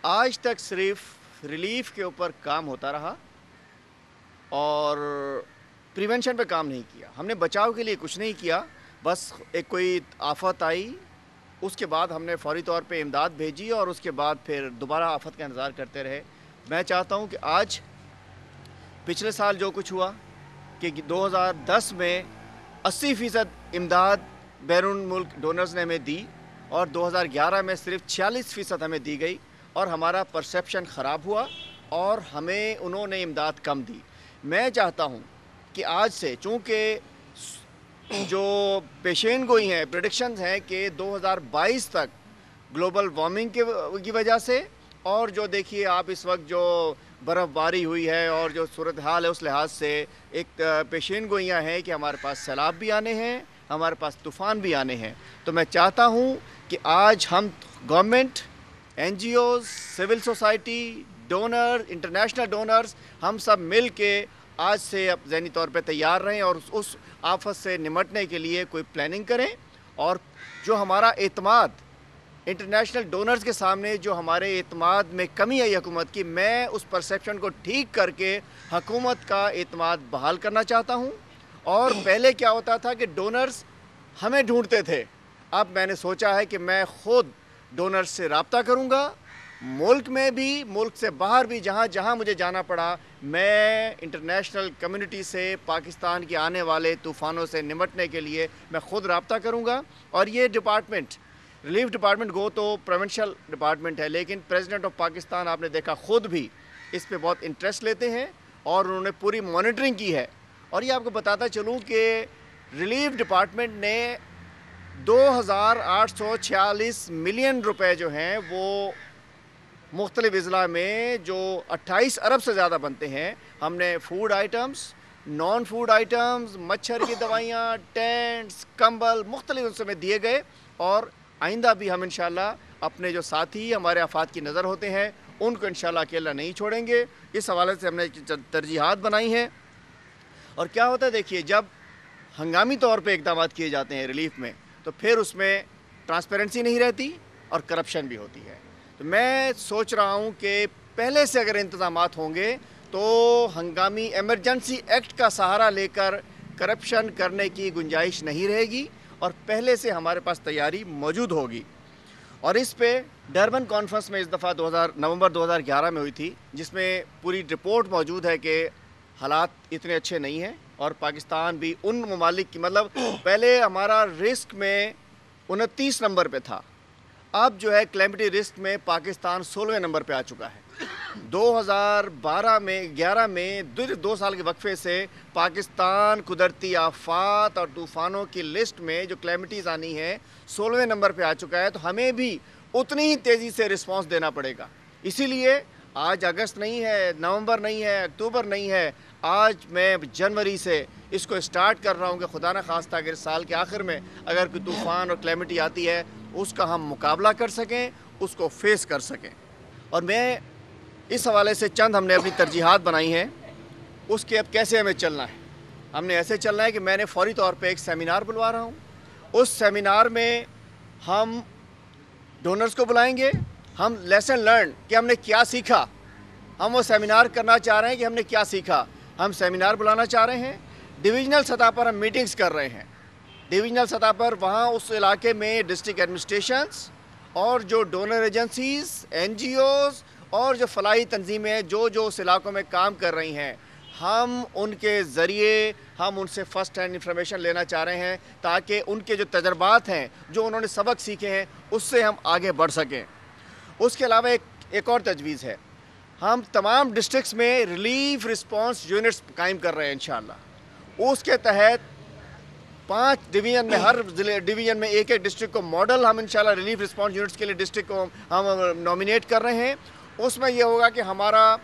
آج تک صرف ریلیف کے اوپر کام ہوتا رہا اور پریونشن پہ کام نہیں کیا. ہم نے بچاؤ کے لیے کچھ نہیں کیا. بس ایک کوئی آفت آئی, اس کے بعد ہم نے فوری طور پہ امداد بھیجی اور اس کے بعد پھر دوبارہ آفت کا انتظار کرتے رہے. میں چاہتا ہوں کہ آج پچھلے سال جو کچھ ہوا کہ 2010 میں 80% امداد بیرون ملک ڈونرز نے ہمیں دی اور 2011 میں صرف 46% ہمیں دی گئی اور ہمارا پرسیپشن خراب ہوا اور ہمیں انہوں نے امداد کم دی. میں چاہتا ہوں کہ آج سے, چونکہ جو پیشین گوئی ہیں, پریڈکشنز ہیں کہ 2022 تک گلوبل وارمنگ کی وجہ سے, اور جو دیکھیے آپ اس وقت جو برف باری ہوئی ہے اور جو صورتحال ہے اس لحاظ سے ایک پیشین گوئیاں ہیں کہ ہمارے پاس سیلاب بھی آنے ہیں, ہمارے پاس طوفان بھی آنے ہیں. تو میں چاہتا ہوں کہ آج ہم government, N G Os, civil society, donor, international donors, ہم سب مل کے آج سے اب ذہنی طور پہ تیار رہیں اور اس آفت سے نمٹنے کے لیے کوئی پلاننگ کریں. اور جو ہمارا اعتماد انٹرنیشنل ڈونرز کے سامنے, جو ہمارے اعتماد میں کمی ہے حکومت کی, میں اس پرسیپشن کو ٹھیک کر کے حکومت کا اعتماد بحال کرنا چاہتا ہوں. اور پہلے کیا ہوتا تھا کہ ڈونرز ہمیں ڈھونڈتے تھے, اب میں نے سوچا ہے کہ میں خود ڈونرز سے رابطہ کروں گا, ملک میں بھی, ملک سے باہر بھی, جہاں جہاں مجھے جانا پڑا میں انٹرنیشنل کمیونٹی سے پاکستان کے آنے والے طوفانوں سے نمٹنے کے لیے میں خود رابطہ کروں گا. اور یہ ڈپارٹمنٹ, ریلیف ڈپارٹمنٹ گو تو پروونشل ڈپارٹمنٹ ہے, لیکن پریزیڈنٹ آف پاکستان آپ نے دیکھا خود بھی اس پہ بہت انٹرسٹ لیتے ہیں اور انہوں نے پوری مانیٹرنگ کی ہے. اور یہ آپ کو بتاتا چلوں کہ ریلیف ڈپارٹمنٹ نے 2846 ملین روپے جو ہیں وہ مختلف اضلاع میں, جو 28 ارب سے زیادہ بنتے ہیں, ہم نے food items, non food items, مچھر کی دوائیاں, ٹینٹس, کمبل مختلف ان سے میں دیے گئے. اور آئندہ بھی ہم انشاءاللہ اپنے جو ساتھی ہمارے افراد کی نظر ہوتے ہیں ان کو انشاءاللہ اکیلا نہیں چھوڑیں گے. اس حوالے سے ہم نے ترجیحات بنائی ہیں. اور کیا ہوتا ہے دیکھیے, جب ہنگامی طور پہ اقدامات کیے جاتے ہیں ریلیف میں تو پھر اس میں ٹرانسپیرنسی نہیں رہتی اور کرپشن بھی ہوتی ہے. تو میں سوچ رہا ہوں کہ پہلے سے اگر انتظامات ہوں گے تو ہنگامی ایمرجنسی ایکٹ کا سہارا لے کر کرپشن کرنے کی گنجائش نہیں رہے گی اور پہلے سے ہمارے پاس تیاری موجود ہوگی. اور اس پہ ڈربن کانفرنس میں اس دفعہ نومبر 2011 میں ہوئی تھی, جس میں پوری رپورٹ موجود ہے کہ حالات اتنے اچھے نہیں ہیں اور پاکستان بھی ان ممالک کی, مطلب پہلے ہمارا رسک میں 29 نمبر پہ تھا, اب جو ہے کلیمٹی رسک میں پاکستان 16ویں نمبر پہ آ چکا ہے. 2011 میں 2 سال کے وقفے سے پاکستان قدرتی آفات اور طوفانوں کی لسٹ میں جو کلیمٹیز آنی ہے 16ویں نمبر پہ آ چکا ہے. تو ہمیں بھی اتنی ہی تیزی سے رسپانس دینا پڑے گا. اسی لیے آج اگست نہیں ہے, نومبر نہیں ہے, اکتوبر نہیں ہے, آج میں جنوری سے اس کو سٹارٹ کر رہا ہوں کہ خدا نہ خواستہ اگر سال کے آخر میں اگر کوئی طوفان اور کلیمٹی آتی ہے اس کا ہم مقابلہ کر سکیں, اس کو فیس کر سکیں. اور میں اس حوالے سے چند ہم نے اپنی ترجیحات بنائی ہیں, اس کے اب کیسے ہمیں چلنا ہے. ہم نے ایسے چلنا ہے کہ میں نے فوری طور پہ ایک سیمینار بلوا رہا ہوں. اس سیمینار میں ہم ڈونرز کو بلائیں گے, ہم لیسن لرن کہ ہم نے کیا سیکھا, ہم وہ سیمینار کرنا چاہ رہے ہیں کہ ہم نے کیا سیکھا. ہم سیمینار بلانا چاہ رہے ہیں, ڈویژنل سطح پر ہم میٹنگز کر رہے ہیں. ڈویژنل سطح پر وہاں اس علاقے میں ڈسٹرکٹ ایڈمنسٹریشنز اور جو donor agencies, N G Os اور جو فلاحی تنظیمیں جو اس علاقوں میں کام کر رہی ہیں, ہم ان کے ذریعے ہم ان سے فرسٹ ہینڈ انفارمیشن لینا چاہ رہے ہیں تاکہ ان کے جو تجربات ہیں, جو انہوں نے سبق سیکھے ہیں, اس سے ہم آگے بڑھ سکیں. اس کے علاوہ ایک اور تجویز ہے, ہم تمام ڈسٹرکٹس میں ریلیف رسپانس یونٹس قائم کر رہے ہیں انشاءاللہ. اس کے تحت 5 ڈویژن میں, ہر ڈویژن میں ایک ڈسٹرکٹ کو ماڈل ہم انشاءاللہ ریلیف رسپانس یونٹس کے لیے ڈسٹرکٹ کو ہم نومینیٹ کر رہے ہیں. اس میں یہ ہوگا کہ ہمارا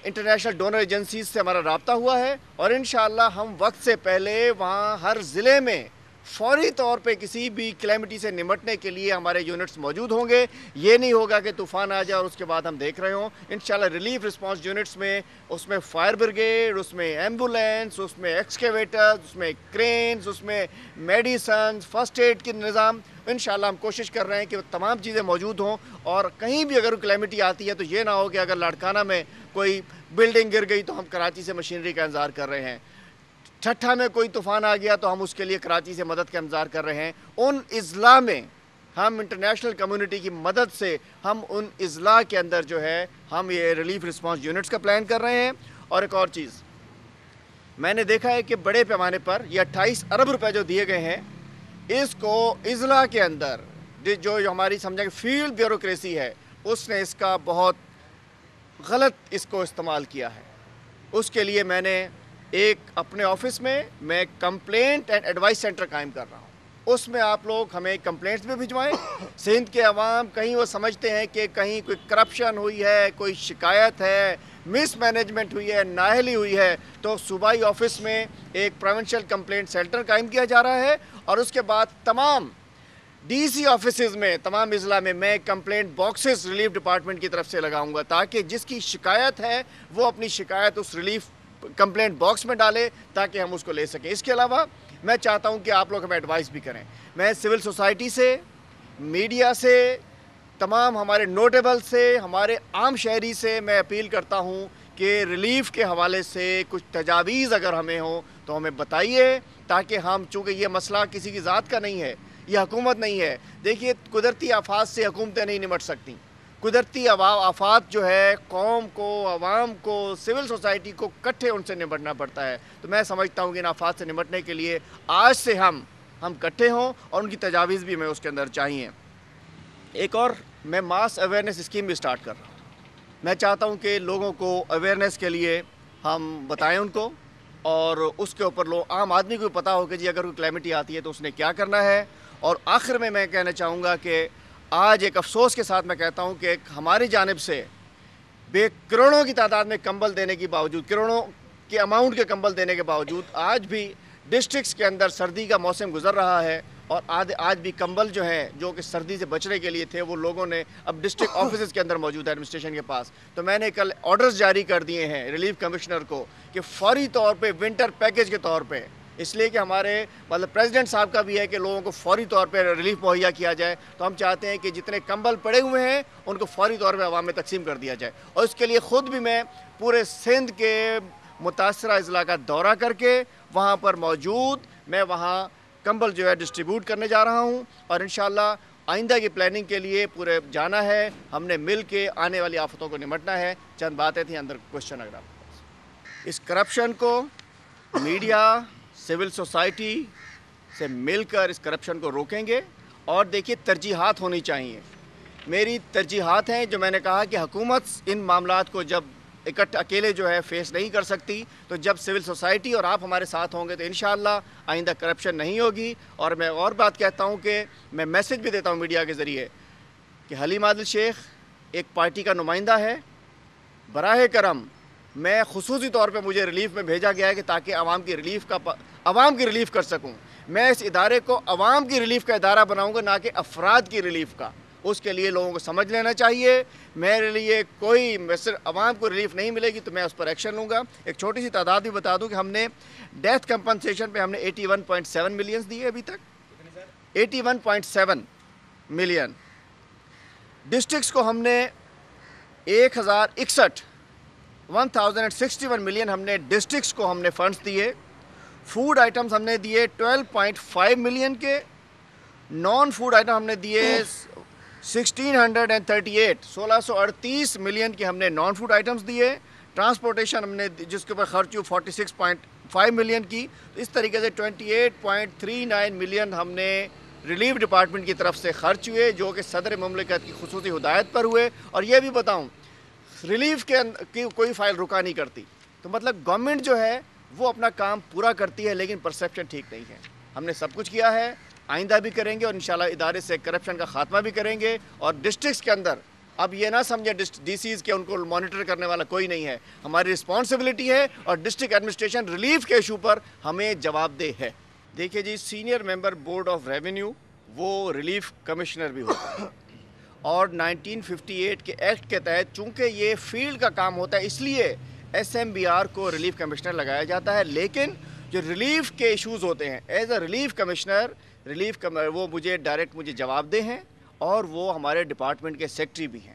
انٹرنیشنل ڈونر ایجنسیز سے ہمارا رابطہ ہوا ہے اور انشاءاللہ ہم وقت سے پہلے وہاں ہر ضلع میں فوری طور پہ کسی بھی کلیمٹی سے نمٹنے کے لیے ہمارے یونٹس موجود ہوں گے. یہ نہیں ہوگا کہ طوفان آ جائے اور اس کے بعد ہم دیکھ رہے ہوں. انشاءاللہ ریلیف رسپانس یونٹس میں, اس میں فائر بریگیڈ, اس میں ایمبولینس, اس میں ایکسکیویٹرز, اس میں کرینز, اس میں میڈیسنز, فرسٹ ایڈ کے نظام, انشاءاللہ ہم کوشش کر رہے ہیں کہ تمام چیزیں موجود ہوں، اور کہیں بھی اگر کلیمٹی آتی ہے تو یہ نہ ہو کہ اگر لاڑکانہ میں کوئی بلڈنگ گر گئی تو ہم کراچی سے مشینری کا انتظار کر رہے ہیں، ٹھٹھا میں کوئی طوفان آ گیا تو ہم اس کے لیے کراچی سے مدد کا انتظار کر رہے ہیں۔ ان اضلاع میں ہم انٹرنیشنل کمیونٹی کی مدد سے ہم ان اضلاع کے اندر جو ہے ہم یہ ریلیف رسپانس یونٹس کا پلان کر رہے ہیں۔ اور ایک اور چیز میں نے دیکھا ہے کہ بڑے پیمانے پر یہ 28 ارب روپے جو دیے گئے ہیں، اس کو اضلاع کے اندر جو ہماری سمجھا کہ فیلڈ بیوروکریسی ہے اس نے اس کا بہت غلط اس کو استعمال کیا ہے۔ اس کے لیے میں نے ایک اپنے آفس میں کمپلینٹ اینڈ ایڈوائس سینٹر قائم کر رہا ہوں۔ اس میں آپ لوگ ہمیں کمپلینٹس بھی بھجوائیں۔ سندھ کے عوام کہیں وہ سمجھتے ہیں کہ کہیں کوئی کرپشن ہوئی ہے، کوئی شکایت ہے، مس مینجمنٹ ہوئی ہے، نااہلی ہوئی ہے، تو صوبائی آفس میں ایک پروونشل کمپلینٹ سینٹر قائم کیا جا رہا ہے، اور اس کے بعد تمام ڈی سی آفیسز میں تمام اضلاع میں کمپلینٹ باکسز ریلیف ڈپارٹمنٹ کی طرف سے لگاؤں گا، تاکہ جس کی شکایت ہے وہ اپنی شکایت اس ریلیف کمپلینٹ باکس میں ڈالے تاکہ ہم اس کو لے سکیں۔ اس کے علاوہ میں چاہتا ہوں کہ آپ لوگ ہمیں ایڈوائس بھی کریں۔ میں سول سوسائٹی سے، میڈیا سے، تمام ہمارے نوٹیبل سے، ہمارے عام شہری سے میں اپیل کرتا ہوں کہ ریلیف کے حوالے سے کچھ تجاویز اگر ہمیں ہوں تو ہمیں بتائیے، تاکہ ہم، چونکہ یہ مسئلہ کسی کی ذات کا نہیں ہے، یہ حکومت نہیں ہے۔ دیکھیے قدرتی آفات سے حکومتیں نہیں نمٹ سکتی۔ قدرتی آفات جو ہے قوم کو، عوام کو، سول سوسائٹی کو کٹھے ان سے نمٹنا پڑتا ہے۔ تو میں سمجھتا ہوں کہ ان آفات سے نمٹنے کے لیے آج سے ہم کٹھے ہوں، اور ان کی تجاویز بھی ہمیں اس کے اندر چاہیے۔ ایک اور میں ماس اویئرنیس اسکیم بھی سٹارٹ کر رہا ہوں۔ میں چاہتا ہوں کہ لوگوں کو اویئرنیس کے لیے ہم بتائیں ان کو، اور اس کے اوپر عام آدمی کو پتہ ہو کہ جی اگر کوئی کلیمٹی آتی ہے تو اس نے کیا کرنا ہے۔ اور آخر میں کہنا چاہوں گا کہ آج ایک افسوس کے ساتھ میں کہتا ہوں کہ ہماری جانب سے کروڑوں کی تعداد میں کمبل دینے کے باوجود، کروڑوں کے اماؤنٹ کے کمبل دینے کے باوجود، آج بھی ڈسٹرکٹس کے اندر سردی کا موسم گزر رہا ہے، اور آج بھی کمبل جو ہیں جو کہ سردی سے بچنے کے لیے تھے وہ لوگوں نے اب ڈسٹرکٹ آفیسز کے اندر موجود ہے، ایڈمنسٹریشن کے پاس۔ تو میں نے کل آرڈرز جاری کر دیے ہیں ریلیف کمشنر کو کہ فوری طور پہ ونٹر پیکیج کے طور پہ، اس لیے کہ ہمارے پریزیڈنٹ صاحب کا بھی ہے کہ لوگوں کو فوری طور پہ ریلیف مہیا کیا جائے، تو ہم چاہتے ہیں کہ جتنے کمبل پڑے ہوئے ہیں ان کو فوری طور پہ عوام میں تقسیم کر دیا جائے۔ اور اس کے لیے خود بھی میں پورے سندھ کے متاثرہ اضلاع کا دورہ کر کے وہاں پر موجود میں وہاں کمبل جو ہے ڈسٹریبیوٹ کرنے جا رہا ہوں، اور انشاءاللہ آئندہ کی پلاننگ کے لیے پورے جانا ہے۔ ہم نے مل کے آنے والی آفتوں کو نمٹنا ہے۔ چند باتیں تھیں اندر کوشچن اگر آپ اس کرپشن کو میڈیا، سول سوسائٹی سے مل کر اس کرپشن کو روکیں گے۔ اور دیکھیے ترجیحات ہونی چاہیے۔ میری ترجیحات ہیں جو میں نے کہا کہ حکومت ان معاملات کو جب اکیلے جو ہے فیس نہیں کر سکتی، تو جب سول سوسائٹی اور آپ ہمارے ساتھ ہوں گے تو انشاءاللہ آئندہ کرپشن نہیں ہوگی۔ اور میں اور بات کہتا ہوں کہ میں میسج بھی دیتا ہوں میڈیا کے ذریعے کہ حلیم عادل شیخ ایک پارٹی کا نمائندہ ہے، براہ کرم میں خصوصی طور پہ مجھے ریلیف میں بھیجا گیا ہے کہ تاکہ عوام کی ریلیف کر سکوں۔ میں اس ادارے کو عوام کی ریلیف کا ادارہ بناؤں گا، نہ کہ افراد کی ریلیف کا۔ اس کے لیے لوگوں کو سمجھ لینا چاہیے، میرے لیے کوئی عوام کو ریلیف نہیں ملے گی تو میں اس پر ایکشن لوں گا۔ ایک چھوٹی سی تعداد بھی بتا دوں کہ ہم نے ڈیتھ کمپنسیشن پہ ہم نے 81.7 ملین دیے ابھی تک، 81.7 ملین۔ ڈسٹرکٹس کو ہم نے 1061 ملین ہم نے ڈسٹرکٹس کو ہم نے فنڈز دیے۔ فوڈ آئٹمز ہم نے دیے 12.5 ملین کے، نان فوڈ آئٹم ہم نے دیے 1638 ملین کے ہم نے نان فوڈ آئٹمز دیے۔ ٹرانسپورٹیشن ہم نے جس کے اوپر خرچ ہوئی 46.5 ملین کی۔ اس طریقے سے 28.39 ملین ہم نے ریلیف ڈپارٹمنٹ کی طرف سے خرچ ہوئے، جو کہ صدر مملکت کی خصوصی ہدایت پر ہوئے۔ اور یہ بھی بتاؤں ریلیف کی کوئی فائل رکا نہیں کرتی، تو مطلب گورنمنٹ جو ہے وہ اپنا کام پورا کرتی ہے، لیکن پرسیپشن ٹھیک نہیں ہے۔ ہم نے سب کچھ کیا ہے، آئندہ بھی کریں گے، اور انشاءاللہ ادارے سے کرپشن کا خاتمہ بھی کریں گے۔ اور ڈسٹرکٹس کے اندر اب یہ نہ سمجھیں ڈی سیز کے ان کو مانیٹر کرنے والا کوئی نہیں ہے، ہماری رسپانسبلٹی ہے، اور ڈسٹرکٹ ایڈمنسٹریشن ریلیف کے ایشو پر ہمیں جواب دہ ہے۔ دیکھیے جی، senior member board of revenue وہ ریلیف کمشنر بھی ہوتا ہے، اور 1958 کے ایکٹ کے تحت چونکہ یہ فیلڈ کا کام ہوتا ہے اس لیے ایس ایم بی آر کو ریلیف کمشنر لگایا جاتا ہے۔ لیکن جو ریلیف کے ایشوز ہوتے ہیں، as a relief commissioner relief وہ مجھے ڈائریکٹ مجھے جواب دہ ہیں اور وہ ہمارے ڈپارٹمنٹ کے سیکٹری بھی ہیں.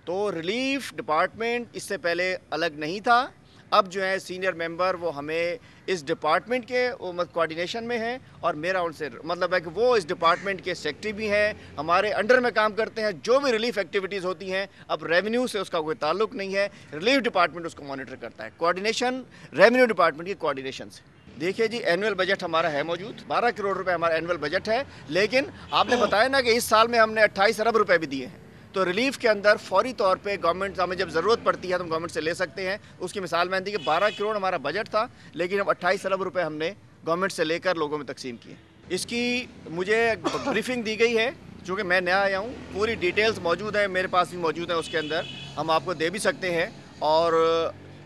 تو ریلیف ڈپارٹمنٹ اس سے پہلے الگ نہیں تھا. اب جو ہے سینئر ممبر وہ ہمیں اس ڈپارٹمنٹ کے کوارڈینیشن میں ہیں اور میرا ان سے مطلب ہے کہ وہ اس ڈپارٹمنٹ کے سیکٹری بھی ہیں, ہمارے انڈر میں کام کرتے ہیں. جو بھی ریلیف ایکٹیویٹیز ہوتی ہیں, اب ریونیو سے اس کا کوئی تعلق نہیں ہے, ریلیف ڈپارٹمنٹ اس کو مانیٹر کرتا ہے. کوارڈینیشن ریونیو ڈپارٹمنٹ کی کوارڈینیشن سے. دیکھیے جی, اینول بجٹ ہمارا ہے موجود, 12 کروڑ روپے ہمارا اینول بجٹ ہے, لیکن آپ نے بتایا نا کہ اس سال میں ہم نے 28 ارب روپے بھی دیے ہیں. تو ریلیف کے اندر فوری طور پہ گورنمنٹ ہمیں جب ضرورت پڑتی ہے تو ہم گورنمنٹ سے لے سکتے ہیں. اس کی مثال میں دی کہ 12 کروڑ ہمارا بجٹ تھا, لیکن ہم 28 ارب روپے ہم نے گورنمنٹ سے لے کر لوگوں میں تقسیم کیے. اس کی مجھے بریفنگ دی گئی ہے, چونکہ میں نیا آیا ہوں, پوری ڈیٹیلز موجود ہیں میرے پاس بھی موجود ہیں, اس کے اندر ہم آپ کو دے بھی سکتے ہیں. اور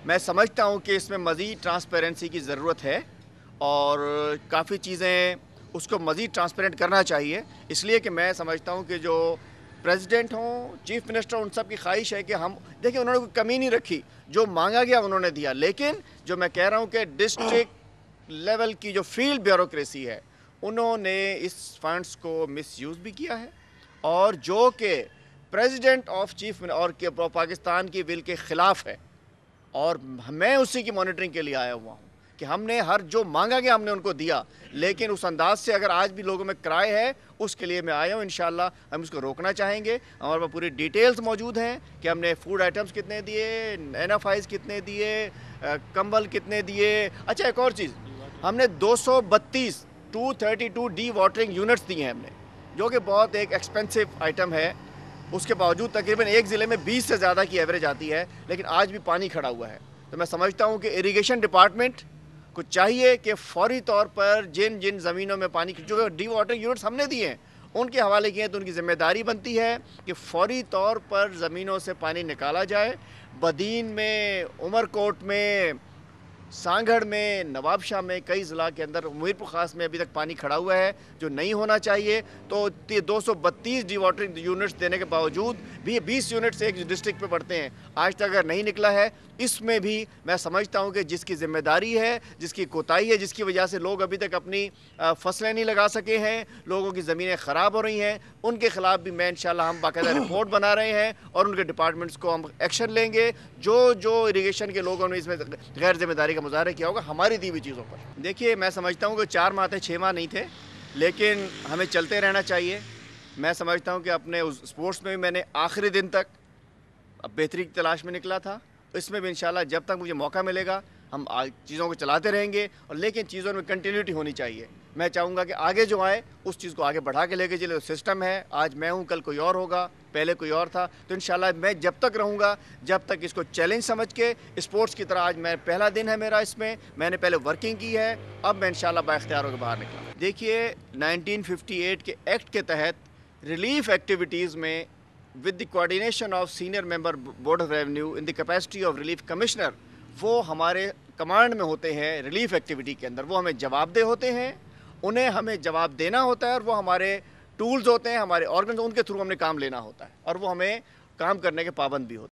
میں سمجھتا ہوں کہ اس میں مزید ٹرانسپیرنسی کی ضرورت ہے اور کافی چیزیں اس کو مزید ٹرانسپیرنٹ کرنا چاہیے. اس لیے کہ میں سمجھتا ہوں کہ جو پریزیڈنٹ ہوں, چیف منسٹر, ان سب کی خواہش ہے کہ ہم دیکھیں انہوں نے کوئی کمی نہیں رکھی, جو مانگا گیا انہوں نے دیا. لیکن جو میں کہہ رہا ہوں کہ ڈسٹرکٹ لیول کی جو فیلڈ بیوروکریسی ہے, انہوں نے اس فنڈز کو مس یوز بھی کیا ہے, اور جو کہ پریزیڈنٹ آف چیف اور پاکستان کی ول کے خلاف ہے. اور میں اسی کی مانیٹرنگ کے لیے آیا ہوا ہوں کہ ہم نے ہر جو مانگا گیا ہم نے ان کو دیا, لیکن اس انداز سے اگر آج بھی لوگوں میں کرائے ہے, اس کے لیے میں آیا ہوں. انشاءاللہ ہم اس کو روکنا چاہیں گے. ہمارے پاس پوری ڈیٹیلز موجود ہیں کہ ہم نے فوڈ آئٹمز کتنے دیے, این ایف آئیز کتنے دیے, کمبل کتنے دیے. اچھا ایک اور چیز, ہم نے 232 ڈی واٹرنگ یونٹس دیے ہیں ہم نے, جو کہ بہت ایک ایکسپینسو آئٹم ہے. اس کے باوجود تقریباً ایک ضلع میں 20 سے زیادہ کی ایوریج آتی ہے, لیکن آج بھی پانی کھڑا ہوا ہے. تو میں سمجھتا ہوں کہ اریگیشن ڈپارٹمنٹ کو چاہیے کہ فوری طور پر جن جن زمینوں میں پانی جو ڈی واٹرنگ یونٹس ہم نے دیے ہیں ان کے حوالے کیے ہیں, تو ان کی ذمہ داری بنتی ہے کہ فوری طور پر زمینوں سے پانی نکالا جائے. بدین میں, عمر کوٹ میں, سانگھڑ میں, نواب شاہ میں, کئی ضلع کے اندر, میرپور خاص میں ابھی تک پانی کھڑا ہوا ہے جو نہیں ہونا چاہیے. تو 232 ڈی واٹرنگ یونٹس دینے کے باوجود بھی 20 یونٹس ایک ڈسٹرکٹ پہ پڑتے ہیں, آج تک اگر نہیں نکلا ہے. اس میں بھی میں سمجھتا ہوں کہ جس کی ذمہ داری ہے, جس کی کوتاہی ہے, جس کی وجہ سے لوگ ابھی تک اپنی فصلیں نہیں لگا سکے ہیں, لوگوں کی زمینیں خراب ہو رہی ہیں, ان کے خلاف بھی میں انشاءاللہ ہم باقاعدہ رپورٹ بنا رہے ہیں اور ان کے ڈپارٹمنٹس کو ہم ایکشن لیں گے جو اریگیشن کے لوگوں نے اس میں غیر ذمہ داری کا مظاہرہ کیا ہوگا ہماری دی ہوئی چیزوں پر. دیکھیے میں سمجھتا ہوں کہ 4 ماہ تھے, 6 ماہ نہیں تھے, لیکن ہمیں چلتے رہنا چاہیے. میں سمجھتا ہوں کہ اپنے اسپورٹس میں بھی میں نے آخری دن تک بہتری کی تلاش میں نکلا تھا. اس میں بھی انشاءاللہ جب تک مجھے موقع ملے گا ہم چیزوں کو چلاتے رہیں گے, اور لیکن چیزوں میں کنٹینیوٹی ہونی چاہیے. میں چاہوں گا کہ آگے جو آئے اس چیز کو آگے بڑھا کے لے کے چلے. سسٹم ہے, آج میں ہوں, کل کوئی اور ہوگا, پہلے کوئی اور تھا. تو انشاءاللہ میں جب تک رہوں گا, جب تک اس کو چیلنج سمجھ کے اسپورٹس کی طرح, آج میں پہلا دن ہے میرا اس میں نے پہلے ورکنگ کی ہے, اب میں انشاءاللہ با اختیار ہو کے باہر نکلا. دیکھیے 1958 کے ایکٹ کے تحت ریلیف ایکٹیویٹیز میں with the coordination of senior member board of revenue in the capacity of relief commissioner, وہ ہمارے کمانڈ میں ہوتے ہیں ریلیف ایکٹیویٹی کے اندر. وہ ہمیں جواب دہ ہوتے ہیں, انہیں ہمیں جواب دینا ہوتا ہے, اور وہ ہمارے ٹولز ہوتے ہیں, ہمارے آرگنز, ان کے تھرو ہم نے کام لینا ہوتا ہے, اور وہ ہمیں کام کرنے کے پابند بھی ہوتے ہیں.